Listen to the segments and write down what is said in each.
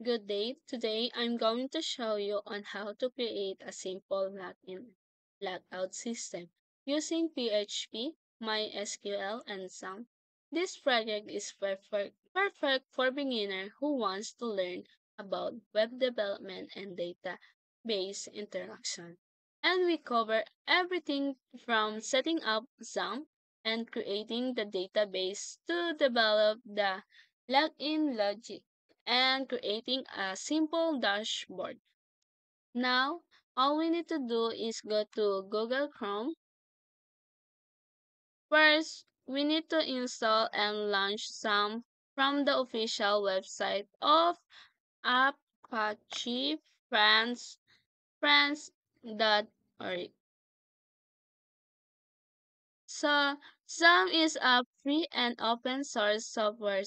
Good day. Today I'm going to show you on how to create a simple login logout system using PHP, MySQL, and XAMPP. This project is perfect for beginner who wants to learn about web development and database interaction. And we cover everything from setting up XAMPP and creating the database to develop the login logic and creating a simple dashboard. Now, all we need to do is go to Google Chrome. First, we need to install and launch some from the official website of Apache France.org. So, some is a free and open source software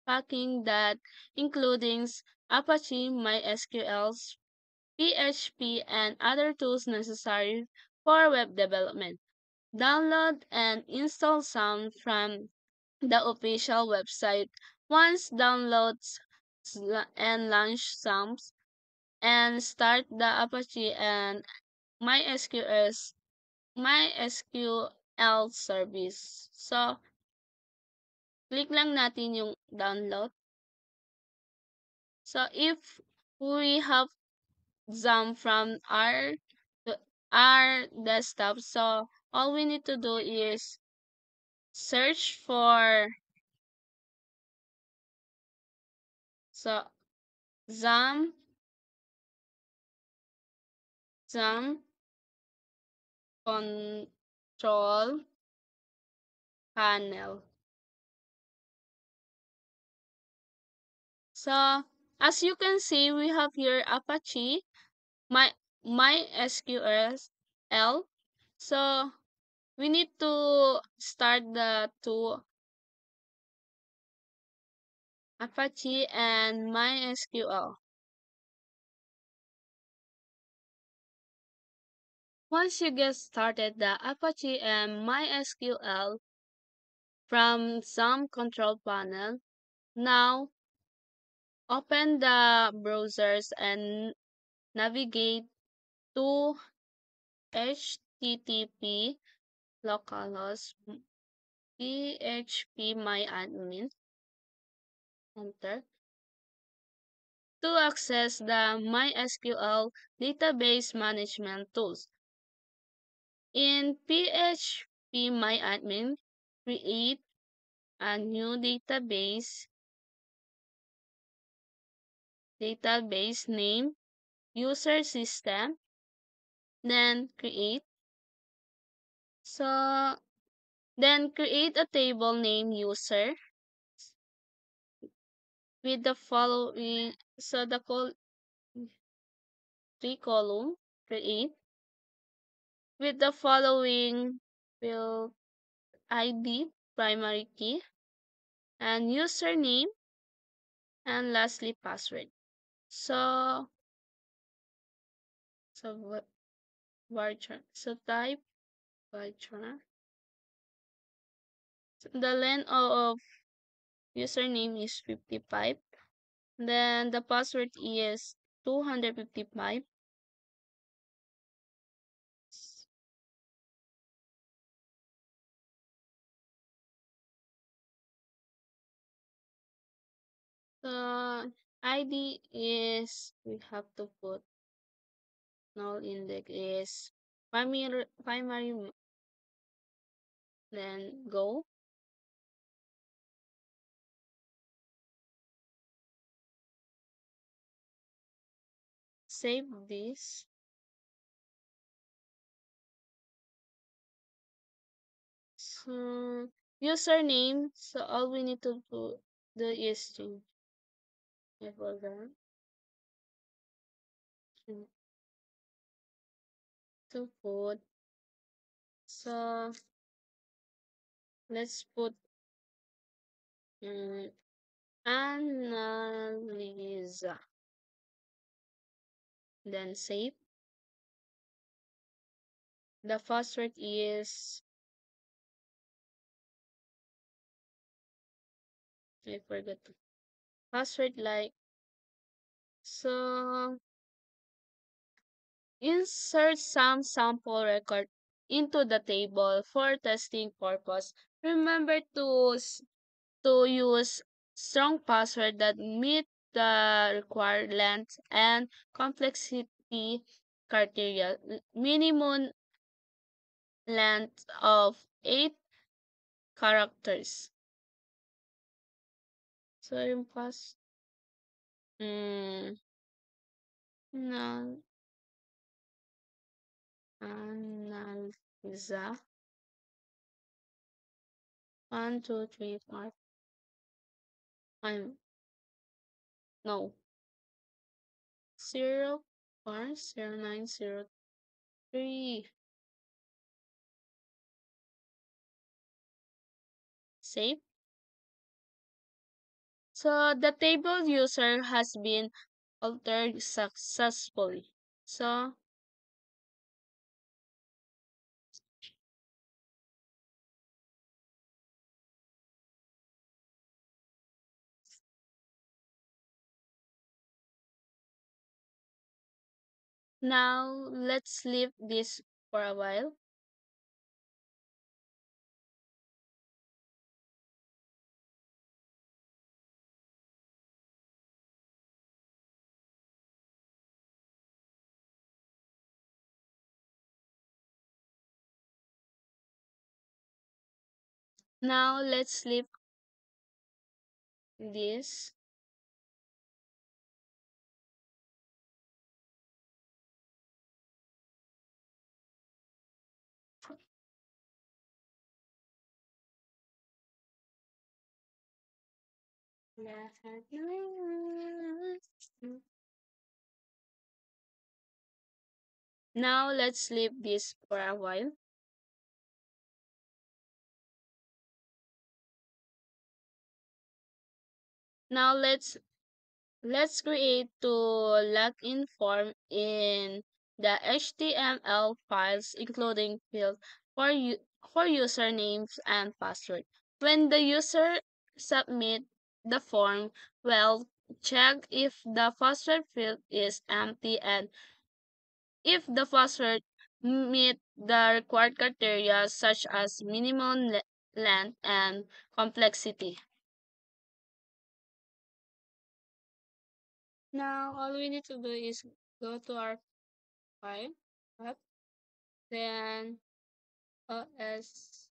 packing that including Apache, MySQL, PHP, and other tools necessary for web development. Download and install some from the official website. Once downloads and launch some and start the Apache and MySQL MySQL service. So, click lang natin yung download. So, if we have jump from our desktop. So all we need to do is search for so XAMPP XAMPP control panel. So as you can see, we have here Apache, my MySQL. So we need to start the two Apache and MySQL. Once you get started the Apache and MySQL from some control panel, now open the browsers and navigate to http localhost phpMyAdmin, enter, to access the MySQL database management tools. In phpMyAdmin, create a new database name, user system, then so create a table name user with the following, so the three column, create with the following field ID, primary key, and username, and lastly password. So, so varchar. So type varchar. The length of username is 55. Then the password is 255. The ID is, we have to put null index is primary, then go. Save this. So username, so all we need to do is I forgot to put, so let's put um, Annalisa, then save. The password is, I forgot, password like So insert some sample record into the table for testing purpose. Remember to use strong password that meet the required length and complexity criteria. Minimum length of 8 characters. So yung pass mm, na analyza 1, 2, 3, 4. I'm no 0.0903. Save. So the table user has been altered successfully. So now let's leave this for a while. Now let's leave this. Now let's leave this for a while. Now let's create to login form in the HTML files including field for for usernames and password. When the user submit the form, well, check if the password field is empty and if the password meet the required criteria such as minimum length and complexity. Now all we need to do is go to our file, app, then OS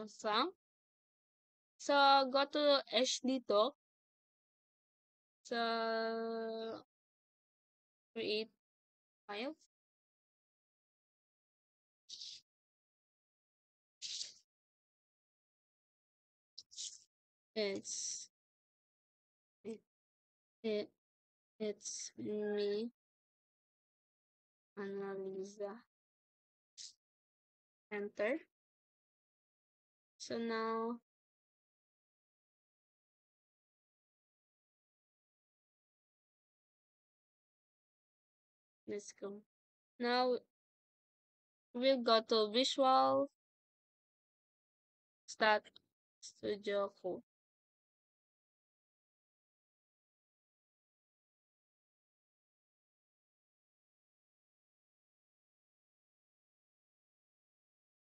song. So go to HD Talk. So create file. It's it, it it's me, Annalisa. Enter. So now let's go. Now we'll go to Visual Start Studio Code.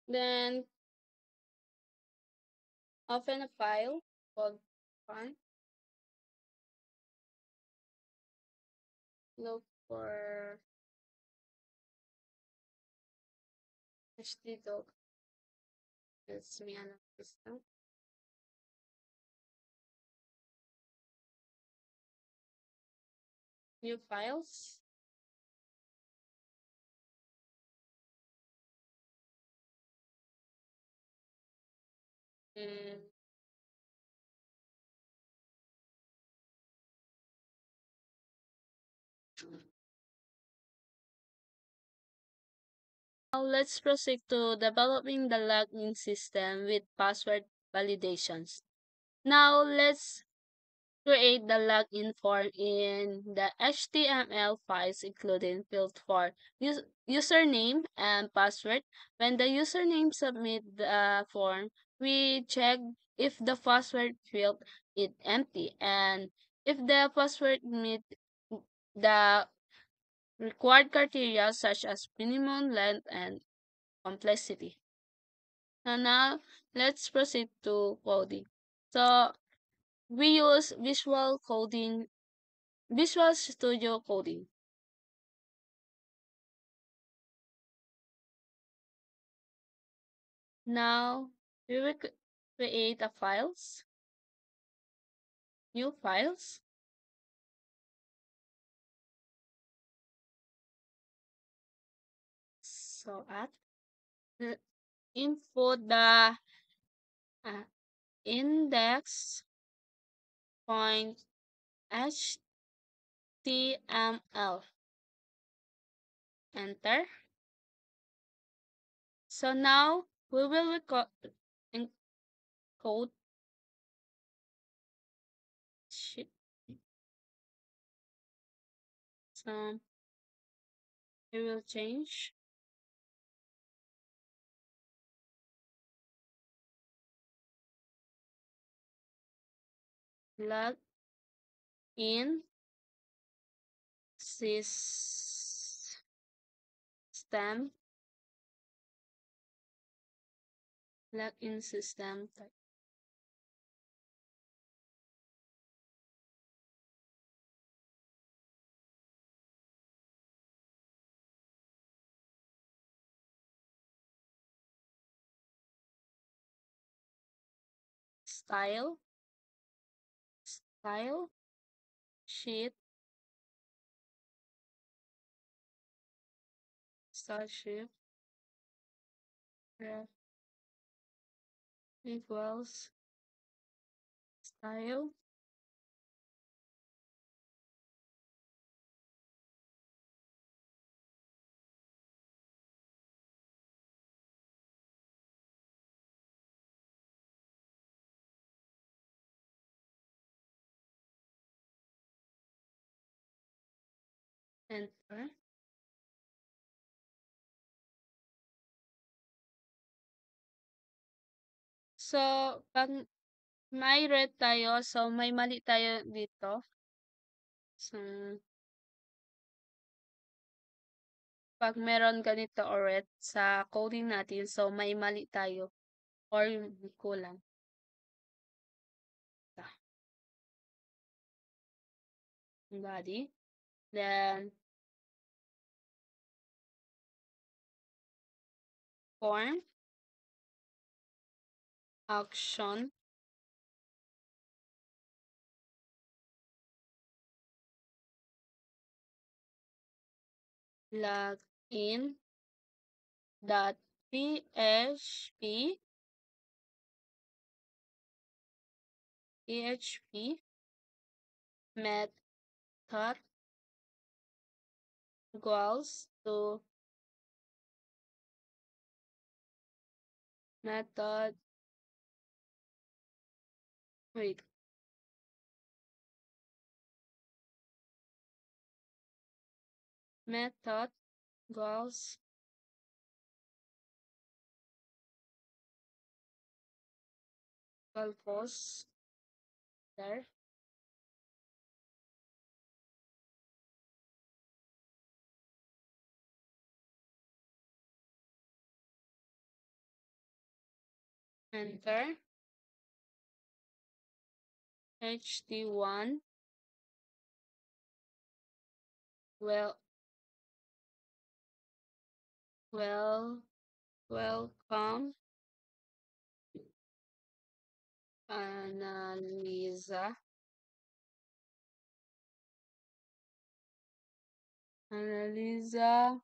Then open a file called file. Look for HD Doc. It's me, Annalisa. New files. Mm. Now let's proceed to developing the login system with password validations. Now let's create the login form in the HTML files including field for username and password. When the username submit the form, we check if the password field is empty and If the password meet the required criteria such as minimum length and complexity. And now let's proceed to coding. So we use Visual Studio Coding. Now we will create a new files. So uh, input the uh, index point HTML. Enter. So now we will encode shit. So we will change log in system login system type. Style style sheet style sheet ref equals style. Enter. So pag may red tayo, so may mali tayo dito. So pag meron ganito or red sa coding natin, so may mali tayo or kulang. Body. Then form, action, login dot php method equals to method wait method equals equals there. Enter ht1 well well welcome Annalisa Annalisa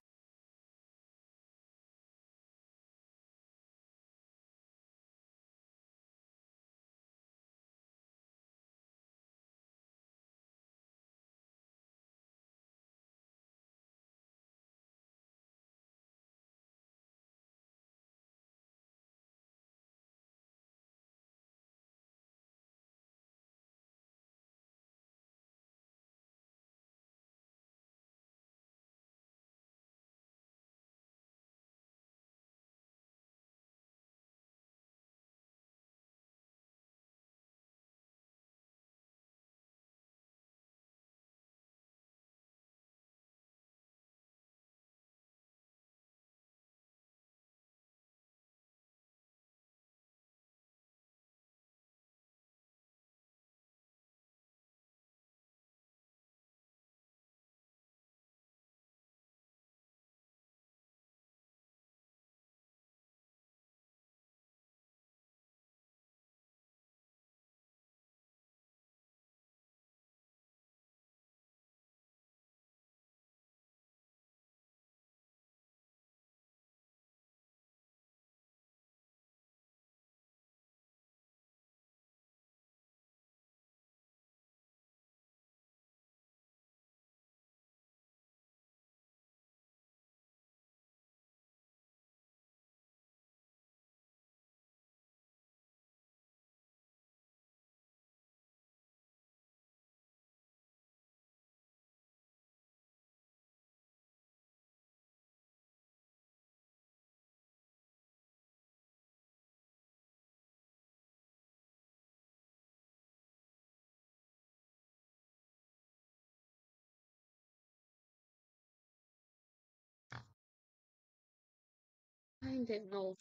I don't know.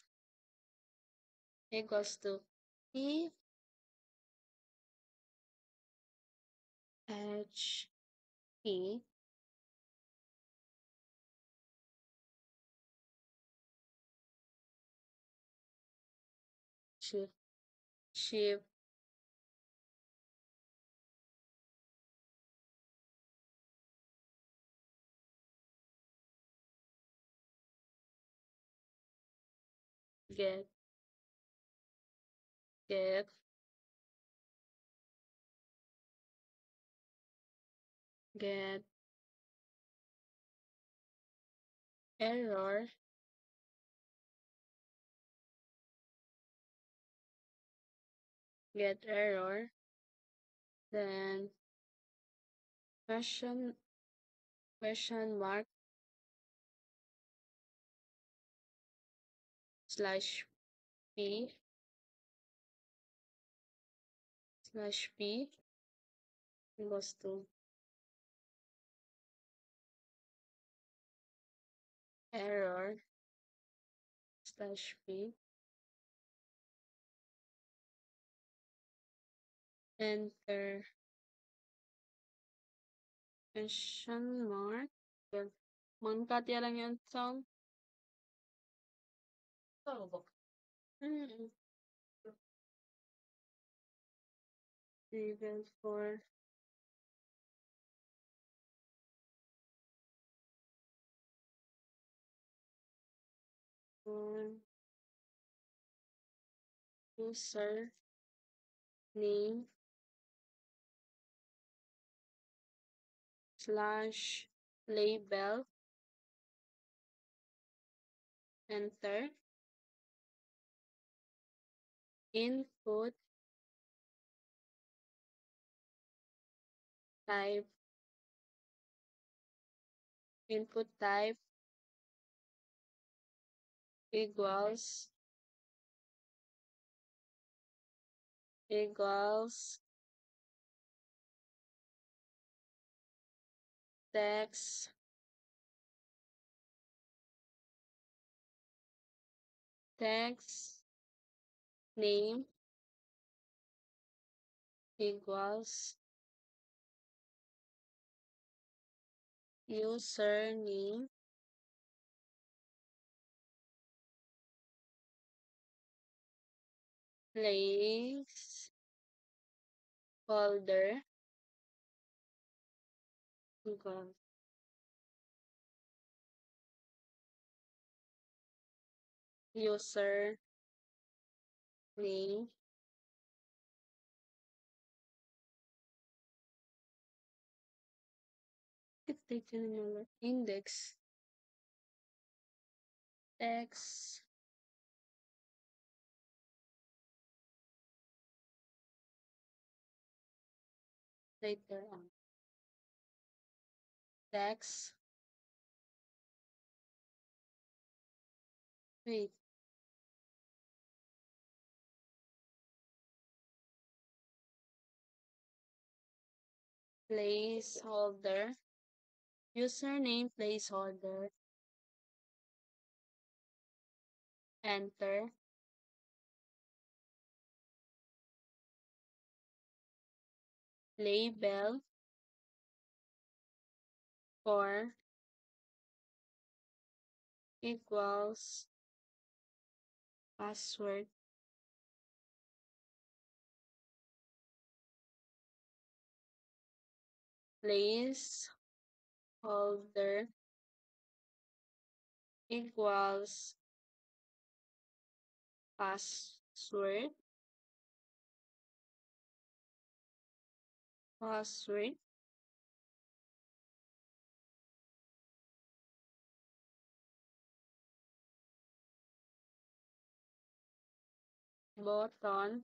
Equals to P H P shift shift get get get error get error, then question question mark slash p slash p equals to error slash p, enter question mark. Well, mangkati lang yung sound. Mm-mm. Even for for user name slash label, enter input type input type equals equals text text name equals username place folder equals user name index text later on text wait placeholder username placeholder enter label for equals password placeholder equals password password button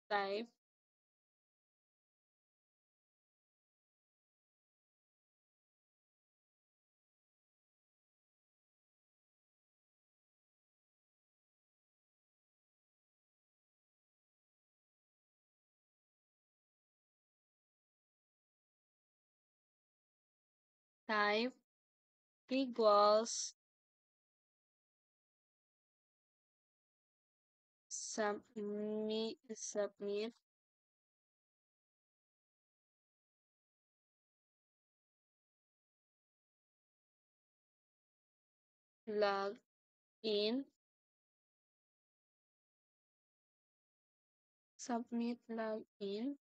type type equals submit log in submit login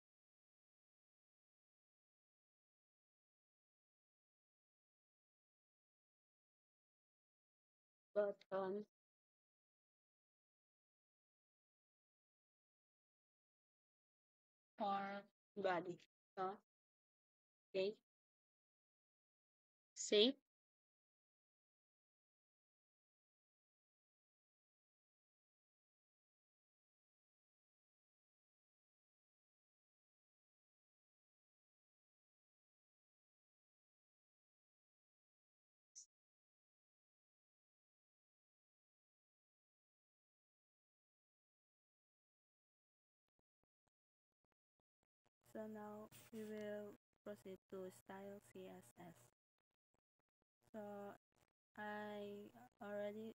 button or body. So, okay, save. So now we will proceed to style CSS. So I already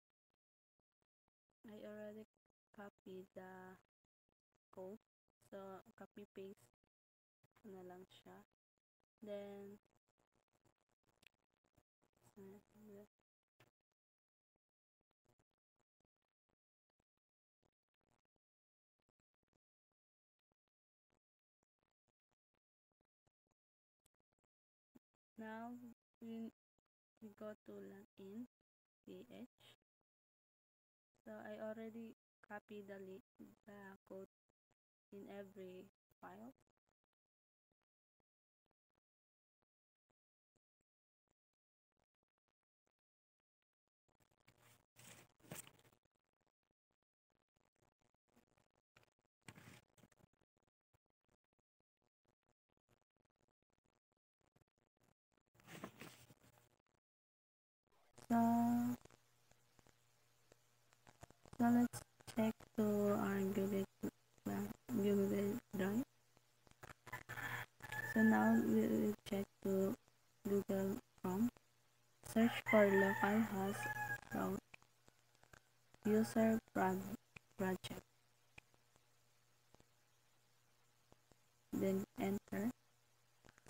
I already copied the code. So copy paste ko na lang siya. Then now we go to login ph. So I already copied the code in every file. So let's check to our Google Drive. So now we will check to Google Chrome. Search for localhost route user project. Then enter.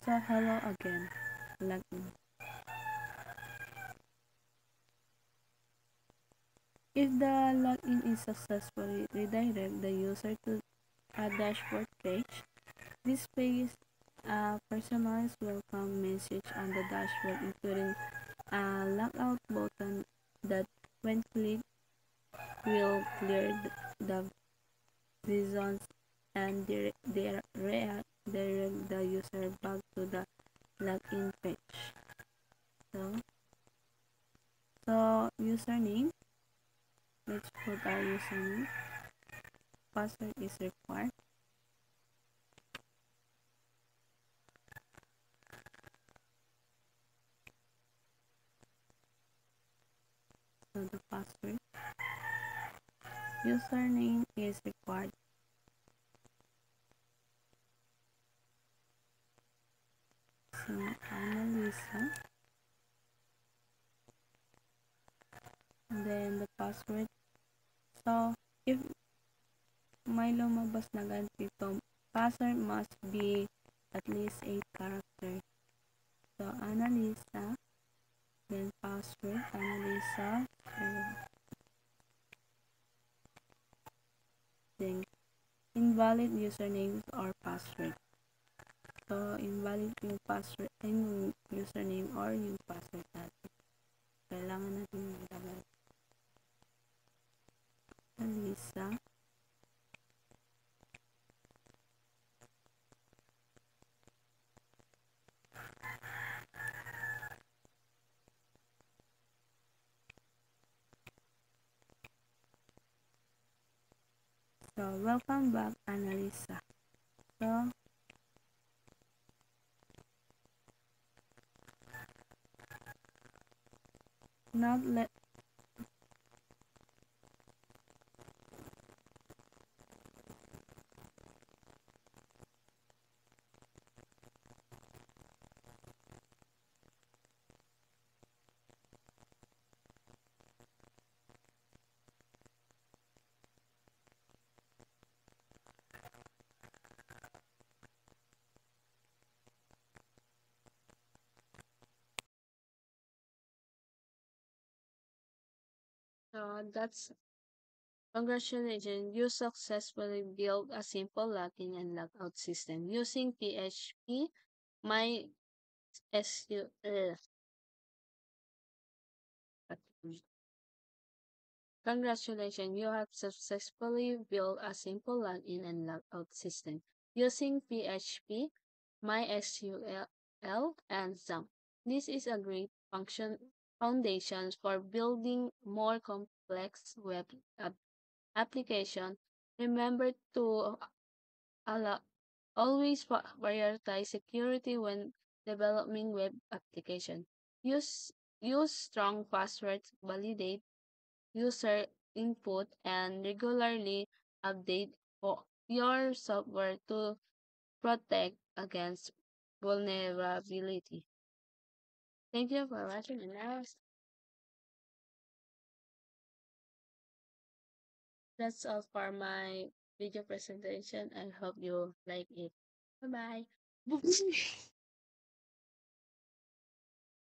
So hello again. Login. If the login is successfully redirect the user to a dashboard page, this page a personalized welcome message on the dashboard, including a logout button that, when clicked, will clear the visions and redirect the user back to the login page. So, username. Let's put our username. Password is required. So the password. Username is required. So Annalisa. And then the password. So if may lumabas na ganito, password must be at least 8 characters. So Annalisa. Then password Annalisa. Then invalid usernames or password. So, invalid yung password, yung username or yung password natin. Kailangan natin maglagay. Lisa. So, welcome back, Annalisa. So, not let That's congratulations. You successfully built a simple login and logout system using PHP, MySQL. Congratulations, you have successfully built a simple login and logout system using PHP, MySQL, and XAMPP. This is a great foundation for building more complex web application. Remember to allow, always prioritize security when developing web application. Use use strong passwords, validate user input, and regularly update your software to protect against vulnerability. Thank you for watching, and that's all for my video presentation. I hope you like it. Bye bye.